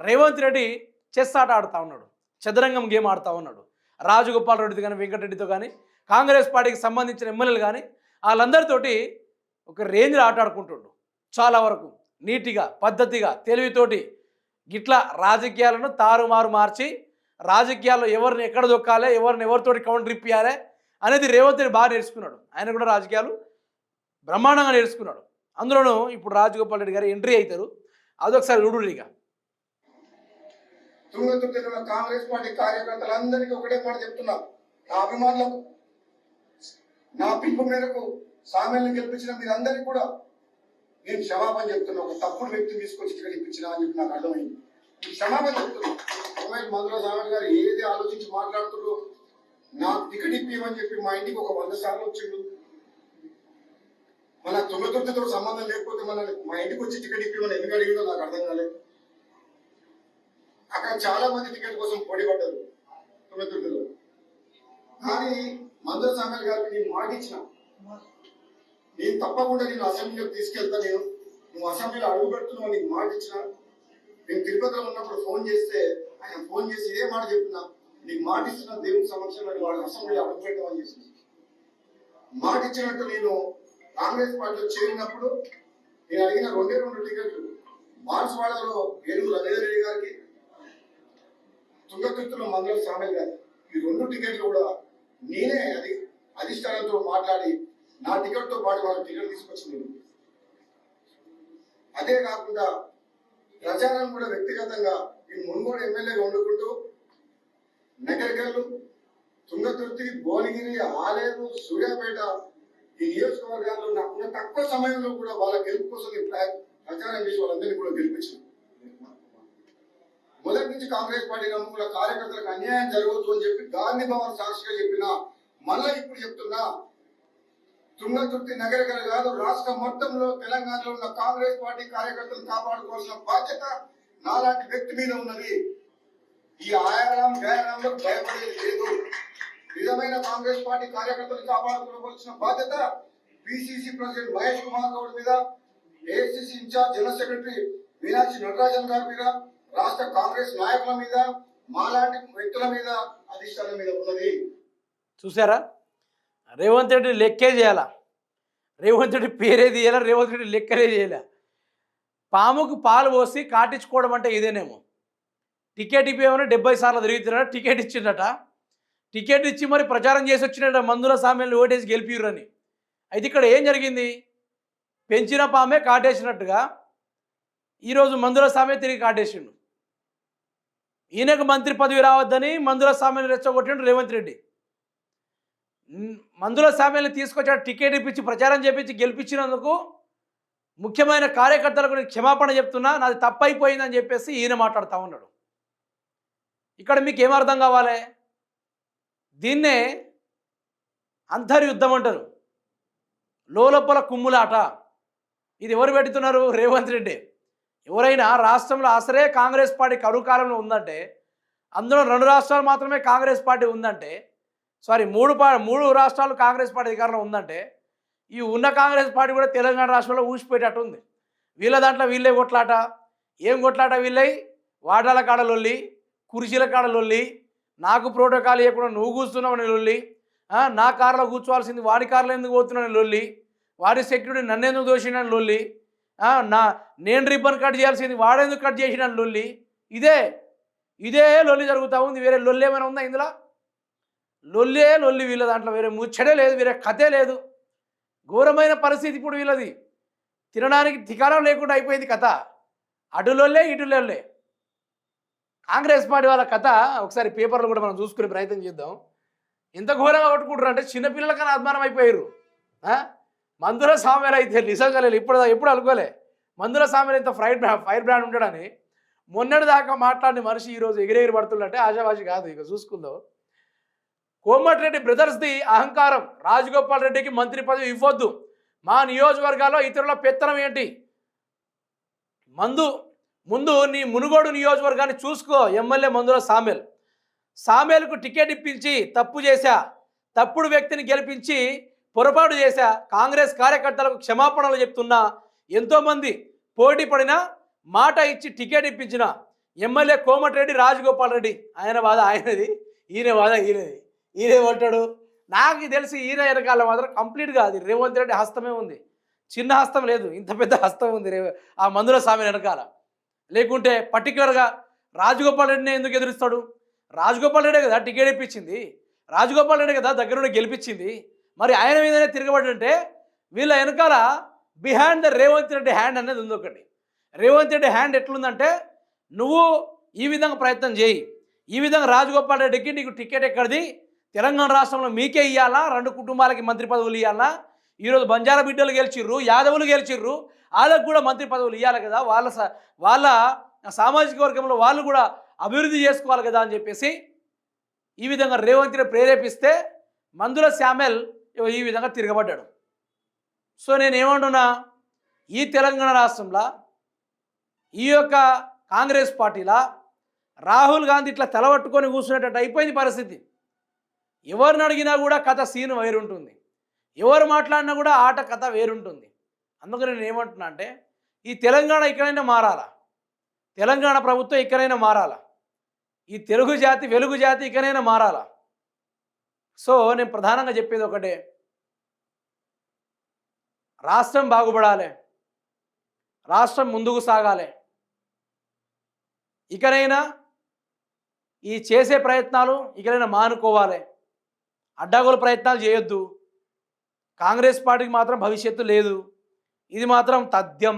Revanth Reddy chess ఆట ఆడుతూ ఉన్నాడు, చదరంగం గేమ్ ఆడుతూ ఉన్నాడు. రాజగోపాల్ రెడ్డితో కానీ వెంకటరెడ్డితో కానీ కాంగ్రెస్ పార్టీకి సంబంధించిన ఎమ్మెల్యేలు కానీ వాళ్ళందరితోటి ఒక రేంజ్లో ఆట ఆడుకుంటుండు. చాలా వరకు నీట్గా పద్ధతిగా తెలివితోటి గిట్లా రాజకీయాలను తారుమారు మార్చి రాజకీయాల్లో ఎవరిని ఎక్కడ దొక్కాలి, ఎవరిని ఎవరితోటి కౌంటర్ ఇప్పియాలి అనేది రేవంత్ రెడ్డి బాగా నేర్చుకున్నాడు. ఆయన కూడా రాజకీయాలు బ్రహ్మాండంగా నేర్చుకున్నాడు. అందులోనూ ఇప్పుడు రాజగోపాల్ రెడ్డి గారు ఎంట్రీ అవుతారు. అదొకసారి చూడురిగా. తుంగతుర్తిలో కాంగ్రెస్ పార్టీ కార్యకర్తలందరికీ ఒకటే మాట చెప్తున్నా, నా అభిమానులకు, నా పిలుపు మేరకు సామెల్ని గెలిపించిన మీరందరికీ కూడా నేను క్షమాపణ చెప్తున్నా. ఒక తప్పుడు వ్యక్తిని తీసుకొచ్చి ఇక్కడ ఇప్పించిన అని చెప్పి నాకు అర్థమైంది. ఈ క్షమాపణ చెప్తున్నా. మందుల సామెల్ గారు ఏది ఆలోచించి మాట్లాడుతుండ్రో, నాకు టికెట్ ఇప్పిమని చెప్పి మా ఇంటికి ఒక 100 సార్లు వచ్చిండు. మన తుంగతుర్తితో సంబంధం లేకపోతే మన మా ఇంటికి వచ్చి టికెట్ ఇప్పిమని ఎందుకు అడిగిందో నాకు అర్థం కాలేదు. అక్కడ చాలా మంది టికెట్ కోసం పోటీ పడ్డారు తుంగతుర్తిలో. కానీ మందుల సామెల్ గారికి నేను మాట ఇచ్చిన, నేను తప్పకుండా నేను అసెంబ్లీలోకి తీసుకెళ్తా, నువ్వు అసెంబ్లీలో అడుగు పెడుతున్నావు నీకు మాట ఇచ్చిన. నేను తిరుపతిలో ఉన్నప్పుడు ఫోన్ చేస్తే ఆయన ఫోన్ చేసి ఇదే మాట చెప్తున్నా, నీకు మాట ఇస్తున్నా దేవుని సమక్షంలో వాళ్ళు అసెంబ్లీలో అడుగు పెట్టమని చేసింది. మాట ఇచ్చినట్టు నేను కాంగ్రెస్ పార్టీలో చేరినప్పుడు నేను అడిగిన 2 టికెట్లు బాన్స్వాడలో ఏనుగు రవీంద్ర రెడ్డి గారికి, తుంగతుర్తిలో మందుల సామెల్ గారికి, ఈ 2 టికెట్లు కూడా నేనే అధిష్టానంతో మాట్లాడి నా టికెట్తో పాటు వాళ్ళ టికెట్ తీసుకొచ్చింది. అదే కాకుండా ప్రచారం కూడా వ్యక్తిగతంగా ఈ మునుగోడు ఎమ్మెల్యేగా వండుకుంటూ నగరికల్లు, తుంగతుర్తి, భువనగిరి, ఆలేరు, సూర్యాపేట ఈ నియోజకవర్గాల్లో నాకున్న తక్కువ సమయంలో కూడా వాళ్ళ గెలుపు కోసం ప్రచారం చేసి వాళ్ళందరినీ కూడా గెలిపించింది. మొదటి నుంచి కాంగ్రెస్ పార్టీ నమ్ముకున్న కార్యకర్తలకు అన్యాయం జరగవచ్చు అని చెప్పి గాంధీ భవన్ సాక్షిగా చెప్పినా, మళ్ళా ఇప్పుడు చెప్తున్నా, తుంగతుర్తి నగరికల కాదు రాష్ట్రం మొత్తంలో తెలంగాణలో ఉన్న కాంగ్రెస్ పార్టీ కార్యకర్తలను కాపాడుకోవాల్సిన బాధ్యత నాలాంటి వ్యక్తి మీద ఉన్నది. ఈ ఆయారాం గయారాంలకు భయపడేది లేదు. నిజమైన కాంగ్రెస్ పార్టీ కార్యకర్తలను కాపాడుకోవాల్సిన బాధ్యత పిసిసి ప్రెసిడెంట్ మహేష్ కుమార్ గౌడ్ మీద, AICC incharge general secretary Meenakshi Natarajan గారి మీద, రాష్ట్ర కాంగ్రెస్ నాయకుల మీద, మాలాంటి వ్యక్తుల మీద, అధిష్టానం మీద ఉన్నది. చూసారా? రేవంత్ రెడ్డి లెక్కే చేయాల, రేవంత్ రెడ్డి పేరే తీయాల, రేవంత్ రెడ్డి లెక్కలే చేయాల. పాముకు పాలు పోసి కాటించుకోవడం అంటే ఇదేనేమో. టికెట్ ఇప్పేమని 70 సార్లు తిరుగుతున్నాడు, టికెట్ ఇచ్చిండట. టికెట్ ఇచ్చి మరి ప్రచారం చేసి వచ్చినట మందుల సామెల్ని ఓటేసి గెలిపిర్రని. అయితే ఇక్కడ ఏం జరిగింది? పెంచిన పామే కాటేసినట్టుగా ఈరోజు మందుల సామె తిరిగి కాటేసిండు. ఈయనకు మంత్రి పదవి రావద్దని మందుల సామెల్ని రెచ్చగొట్టిండు రేవంత్ రెడ్డి. మందుల సామెల్ని తీసుకొచ్చాడు, టికెట్ ఇప్పించి ప్రచారం చేపించి గెలిపించినందుకు ముఖ్యమైన కార్యకర్తలకు క్షమాపణ చెప్తున్నా, నాది తప్పైపోయిందని చెప్పేసి ఈయన మాట్లాడుతూ ఉన్నాడు. ఇక్కడ మీకు ఏమర్థం కావాలి? దీన్నే అంతర్యుద్ధం అంటారు, లోపల కుమ్ములాట. ఇది ఎవరు పెడుతున్నారు? రేవంత్ రెడ్డి. ఎవరైనా రాష్ట్రంలో అసలే కాంగ్రెస్ పార్టీ కరుకాలంలో ఉందంటే, అందులో 2 రాష్ట్రాలు మాత్రమే కాంగ్రెస్ పార్టీ ఉందంటే, సారీ 3 రాష్ట్రాలు కాంగ్రెస్ పార్టీ అధికారంలో ఉందంటే, ఈ ఉన్న కాంగ్రెస్ పార్టీ కూడా తెలంగాణ రాష్ట్రంలో ఊసిపోయేటట్టు ఉంది. వీళ్ళ దాంట్లో వీళ్ళే కొట్లాట. ఏం కొట్లాట? వీళ్ళై వాటాల కాడ లొల్లి, కుర్చీల కాడ లొల్లి, నాకు ప్రోటోకాల్ ఇవ్వకుండా నువ్వు కూర్చున్నావని లొల్లి, నా కారులో కూర్చోవాల్సింది వాడి కారులో ఎందుకు పోతున్నాను లొల్లి, వాడి సెక్యూరిటీ నన్నెందుకు దోషినని లొల్లి, నేను రిబ్బన్ కట్ చేయాల్సింది వాడెందుకు కట్ చేసినని లొల్లి. ఇదే లొల్లి జరుగుతూ ఉంది. వేరే లొల్లి ఏమైనా ఉందా ఇందులో? లొల్లి వీళ్ళ దాంట్లో. వేరే ముచ్చడే లేదు, వేరే కథే లేదు. ఘోరమైన పరిస్థితి ఇప్పుడు వీళ్ళది. తినడానికి ఠికానం లేకుండా అయిపోయింది కథ. అటు లొల్లే ఇటు లొల్లే. కాంగ్రెస్ పార్టీ వాళ్ళ కథ ఒకసారి పేపర్లు కూడా మనం చూసుకునే ప్రయత్నం చేద్దాం. ఎంత ఘోరంగా కొట్టుకుంటారు అంటే చిన్నపిల్లలకన్నా అభిమానం అయిపోయారు. మందుల సామెలు అయితే నిజంగా లేదు, ఎప్పుడు అనుకోలే మందుల సామెలు ఇంత ఫైర్ బ్రాండ్ ఉంటాడని. మొన్నటి దాకా మాట్లాడిన మనిషి ఈరోజు ఎగిరెగిరి పడుతుందంటే ఆశావాసి కాదు. ఇక చూసుకుందాం. కోమటిరెడ్డి బ్రదర్స్ది అహంకారం, రాజగోపాల్ రెడ్డికి మంత్రి పదవి ఇవ్వద్దు, మా నియోజకవర్గాల్లో ఇతరుల పెత్తనం ఏంటి, ముందు నీ మునుగోడు నియోజకవర్గాన్ని చూసుకో. ఎమ్మెల్యే మందుల సామెల్కు టికెట్ ఇప్పించి తప్పు చేశా, తప్పుడు వ్యక్తిని గెలిపించి పొరపాటు చేశా, కాంగ్రెస్ కార్యకర్తలకు క్షమాపణలు చెప్తున్నా, ఎంతోమంది పోటీ పడినా మాట ఇచ్చి టికెట్ ఇప్పించిన ఎమ్మెల్యే కోమటిరెడ్డి రాజగోపాల్ రెడ్డి ఆయన బాధ ఆయనది, ఈయన బాధ ఈయనది. ఈయనేమంటాడు, నాకు తెలిసి ఈయన వెనకాల మాత్రం కంప్లీట్గా అది రేవంత్ రెడ్డి హస్తమే ఉంది. చిన్న హస్తం లేదు, ఇంత పెద్ద హస్తం ఉంది ఆ మందుల స్వామి వెనకాల. లేకుంటే పర్టికులర్గా రాజగోపాల్ రెడ్డిని ఎందుకు ఎదురుస్తాడు? రాజగోపాల్ రెడ్డి కదా టికెట్ ఇప్పించింది, రాజగోపాల్ రెడ్డి కదా దగ్గరుండి గెలిపించింది. మరి ఆయన మీదనే తిరగబడి వీళ్ళ వెనకాల behind the Revanth Reddy hand అనేది ఉంది ఒకటి. రేవంత్ రెడ్డి హ్యాండ్ ఎట్లుందంటే, నువ్వు ఈ విధంగా ప్రయత్నం చేయి, ఈ విధంగా రాజగోపాల్ రెడ్డికి నీకు టికెట్ ఎక్కడిది, తెలంగాణ రాష్ట్రంలో మీకే ఇవ్వాలా, 2 కుటుంబాలకి మంత్రి పదవులు ఇవ్వాలా, ఈరోజు బంజారా బిడ్డలు గెలిచిర్రు, యాదవులు గెలిచిర్రు, వాళ్ళకు కూడా మంత్రి పదవులు ఇవ్వాలి కదా, వాళ్ళ సామాజిక వర్గంలో వాళ్ళు కూడా అభివృద్ధి చేసుకోవాలి కదా అని చెప్పేసి ఈ విధంగా రేవంత్ రెడ్డి ప్రేరేపిస్తే మందుల శామ్యుల్ ఈ విధంగా తిరగబడ్డాడు. సో నేనేమంటున్నా, ఈ తెలంగాణ రాష్ట్రంలో ఈ యొక్క కాంగ్రెస్ పార్టీలా రాహుల్ గాంధీ ఇట్లా తలబట్టుకొని కూర్చునేటట్టు అయిపోయింది పరిస్థితి. ఎవరిని అడిగినా కూడా కథ సీన్ వేరుంటుంది, ఎవరు మాట్లాడినా కూడా ఆట కథ వేరుంటుంది. అందుకని నేను ఏమంటున్నా అంటే, ఈ తెలంగాణ ఇక్కడైనా మారాలా, తెలంగాణ ప్రభుత్వం ఇక్కడైనా మారాలా, ఈ తెలుగు జాతి వెలుగు జాతి ఇక్కడైనా మారాలా. సో నేను ప్రధానంగా చెప్పేది ఒకటే, రాష్ట్రం బాగుపడాలి, రాష్ట్రం ముందుకు సాగాలి. ఇకనైనా ఈ చేసే ప్రయత్నాలు ఇకనైనా మానుకోవాలి, అడ్డగోలు ప్రయత్నాలు చేయొద్దు. కాంగ్రెస్ పార్టీకి మాత్రం భవిష్యత్తు లేదు, ఇది మాత్రం తథ్యం.